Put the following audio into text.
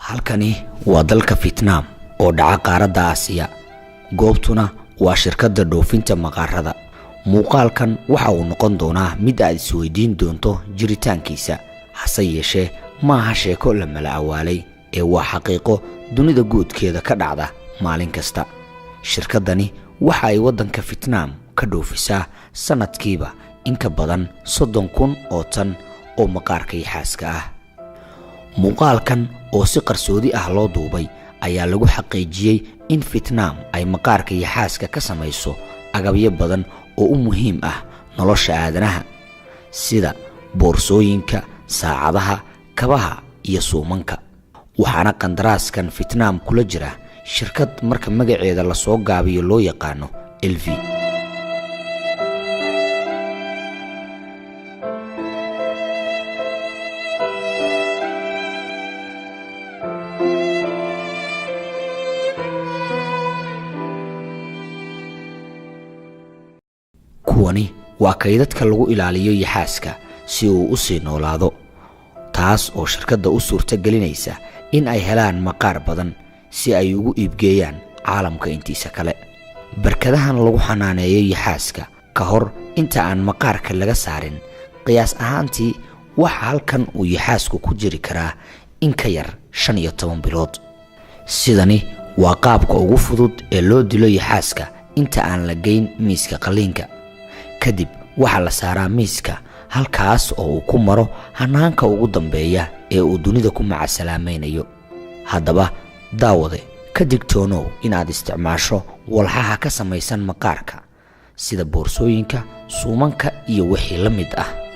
halkani waa dalka Vietnam oo dhaca qaaradda Aasiya. goobtuna waa shirkadda dhoofinta maqaarada. muuqaalkan waxa uu noqon doonaa mid aad isweydiin doonto jiritaankiisa, hase yeeshee maaha sheeko la mala'awaalay ee waa xaqiiqo dunida guudkeeda ka dhacda maalin kasta. shirkaddani waxa ay waddanka Vietnam ka dhoofisaa sanadkiiba in ka badan 30,000 oo tan oo maqaarka yaxaaska ah. muuqaalkan oo si qarsoodi ah loo duubay ayaa lagu xaqiijiyay in Vietnam ay maqaarka yaxaaska ka samayso agabyo badan oo u muhiim ah nolosha aadanaha, sida boorsooyinka, saacadaha, kabaha iyo suumanka. waxaana qandaraaskan Vietnam kula jira shirkad marka magaceeda la soo gaabiyo loo yaqaano LV. kuwani waa kaydadka lagu ilaaliyo yaxaaska si uu u sii noolaado, taas oo shirkadda u suurta gelinaysa in ay helaan maqaar badan si ay ugu iibgeeyaan caalamka intiisa kale. barkadahan lagu xanaaneeyo yaxaaska ka hor inta aan maqaarka laga saarin, qiyaas ahaantii waxa halkan uu yaxaasku ku jiri karaa in ka yar 15 bilood. sidani waa qaabka ugu fudud ee loo dilo yaxaaska inta aan la geyn miiska qaliinka. kadib waxa la saaraa miiska halkaas oo uu ku maro hanaanka ugu dambeeya ee uu dunida ku macasalaamaynayo. haddaba daawade, ka digtoonow inaad isticmaasho walxaha ka samaysan maqaarka sida boorsooyinka, suumanka iyo wixii la mid ah.